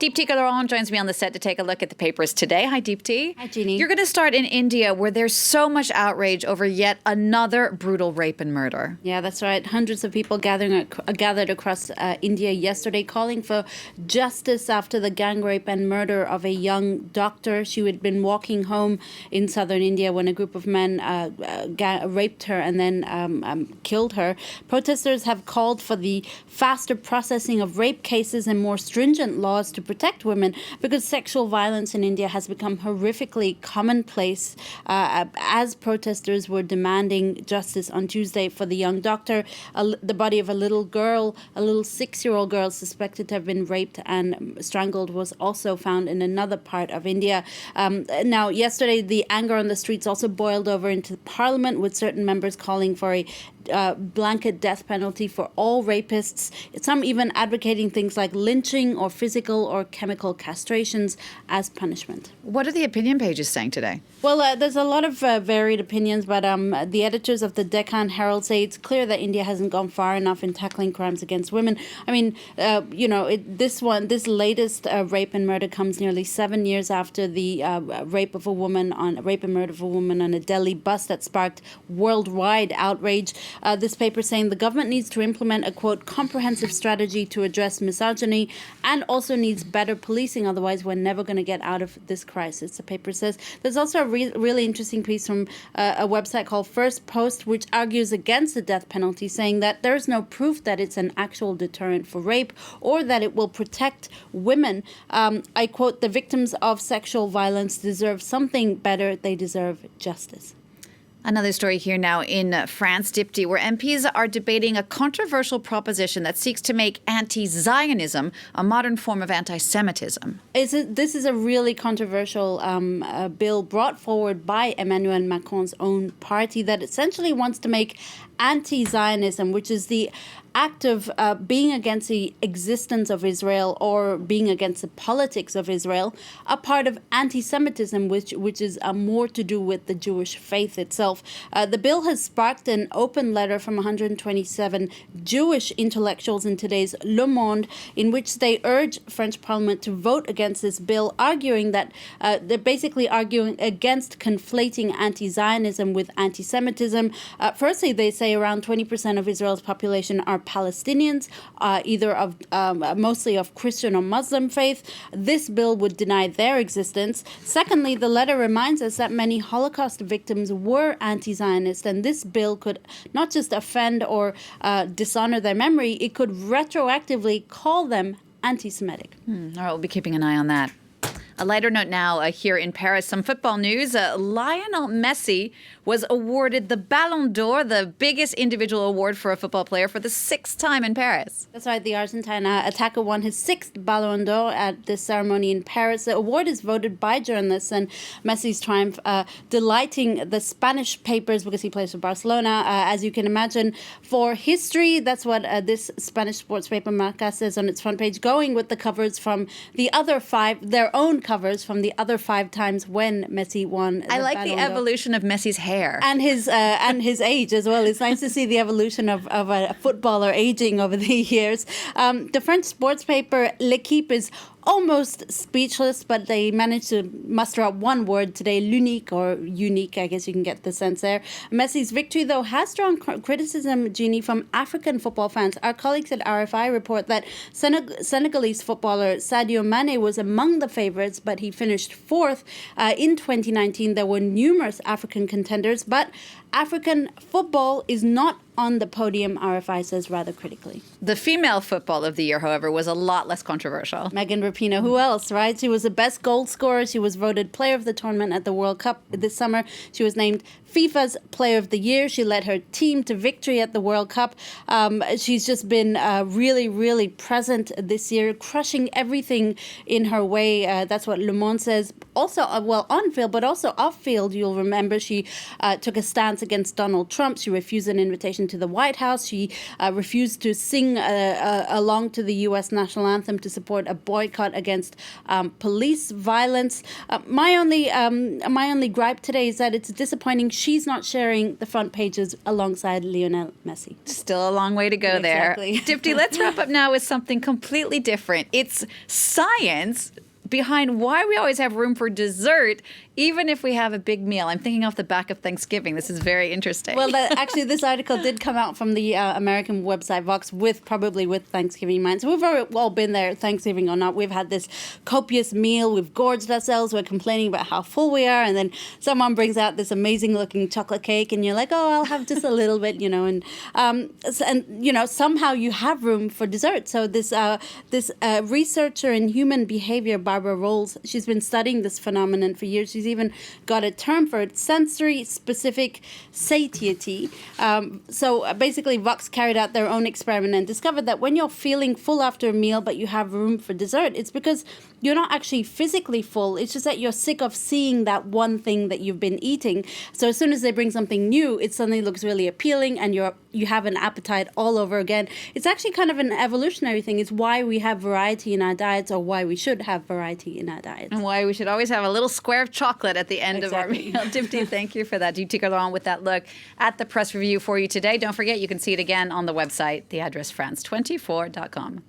Deepti Laurent joins me on the set to take a look at the papers today. Hi, Deepti. Hi, Jeannie. You're going to start in India, where there's so much outrage over yet another brutal rape and murder. Yeah, that's right. Hundreds of people gathered across India yesterday calling for justice after the gang rape and murder of a young doctor. She had been walking home in southern India when a group of men raped her and then killed her. Protesters have called for the faster processing of rape cases and more stringent laws to protect women, because sexual violence in India has become horrifically commonplace as protesters were demanding justice on Tuesday for the young doctor. The body of a little girl, a little 6-year-old girl suspected to have been raped and strangled, was also found in another part of India. Now, yesterday, the anger on the streets also boiled over into Parliament, with certain members calling for a blanket death penalty for all rapists, some even advocating things like lynching or physical or chemical castrations as punishment. What are the opinion pages saying today? Well, there's a lot of varied opinions, but the editors of the Deccan Herald say it's clear that India hasn't gone far enough in tackling crimes against women. I mean, this latest rape and murder comes nearly 7 years after the rape and murder of a woman on a Delhi bus that sparked worldwide outrage. This paper saying the government needs to implement a, quote, comprehensive strategy to address misogyny, and also needs better policing. Otherwise, we're never going to get out of this crisis, the paper says. There's also a really interesting piece from a website called First Post, which argues against the death penalty, saying that there's no proof that it's an actual deterrent for rape or that it will protect women. I quote, "The victims of sexual violence deserve something better. They deserve justice." Another story here now in France, Deepti, where MPs are debating a controversial proposition that seeks to make anti-Zionism a modern form of anti-Semitism. This is a really controversial bill brought forward by Emmanuel Macron's own party that essentially wants to make anti-Zionism, which is the act of being against the existence of Israel or being against the politics of Israel, a part of anti-Semitism, which is more to do with the Jewish faith itself. The bill has sparked an open letter from 127 Jewish intellectuals in today's Le Monde, in which they urge French Parliament to vote against this bill, arguing that they're basically arguing against conflating anti-Zionism with anti-Semitism. Firstly, they say around 20% of Israel's population are Palestinians, mostly of Christian or Muslim faith. This bill would deny their existence. Secondly, the letter reminds us that many Holocaust victims were anti-Zionist, and this bill could not just offend or dishonor their memory, it could retroactively call them anti-Semitic. All right, we'll be keeping an eye on that. A lighter note now here in Paris, some football news. Lionel Messi was awarded the Ballon d'Or, the biggest individual award for a football player, for the 6th time in Paris. That's right. The Argentine attacker won his 6th Ballon d'Or at this ceremony in Paris. The award is voted by journalists, and Messi's triumph delighting the Spanish papers because he plays for Barcelona. As you can imagine, for history, that's what this Spanish sports paper Marca says on its front page, going with the covers from the other 5, their own covers from the other 5 times when Messi won. I like the evolution of Messi's hair. And his age as well. It's nice to see the evolution of a footballer aging over the years. The French sports paper L'Equipe is almost speechless, but they managed to muster up one word today, l'unique, or unique, I guess you can get the sense there. Messi's victory, though, has drawn criticism, Jeannie, from African football fans. Our colleagues at RFI report that Senegalese footballer Sadio Mane was among the favourites, but he finished 4th. In 2019, there were numerous African contenders, but African football is not on the podium, RFI says rather critically. The female football of the year, however, was a lot less controversial. Megan Rapinoe, who else, right? She was the best goal scorer. She was voted player of the tournament at the World Cup this summer. She was named FIFA's Player of the Year. She led her team to victory at the World Cup. She's just been really, really present this year, crushing everything in her way. That's what Le Monde says. Also, on field, but also off field, you'll remember she took a stance against Donald Trump. She refused an invitation to the White House. She refused to sing along to the U.S. national anthem to support a boycott against police violence. My only gripe today is that it's disappointing she's not sharing the front pages alongside Lionel Messi. Still a long way to go Exactly. there. Dipti, let's wrap up now with something completely different. It's science behind why we always have room for dessert, even if we have a big meal. I'm thinking off the back of Thanksgiving. This is very interesting. Well, actually, this article did come out from the American website Vox probably with Thanksgiving in mind. So we've all been there, Thanksgiving or not. We've had this copious meal. We've gorged ourselves. We're complaining about how full we are. And then someone brings out this amazing looking chocolate cake and you're like, oh, I'll have just a little bit, And somehow you have room for dessert. So this researcher in human behavior, Barbara Rolls, she's been studying this phenomenon for years. She's even got a term for it, sensory-specific satiety. So basically, Vox carried out their own experiment and discovered that when you're feeling full after a meal but you have room for dessert, it's because you're not actually physically full. It's just that you're sick of seeing that one thing that you've been eating. So as soon as they bring something new, it suddenly looks really appealing and you have an appetite all over again. It's actually kind of an evolutionary thing. It's why we have variety in our diets, or why we should have variety in our diets. And why we should always have a little square of chocolate at the end of our meal. Dipti, thank you for that. Do take along with that look at the press review for you today. Don't forget, you can see it again on the website, the address france24.com.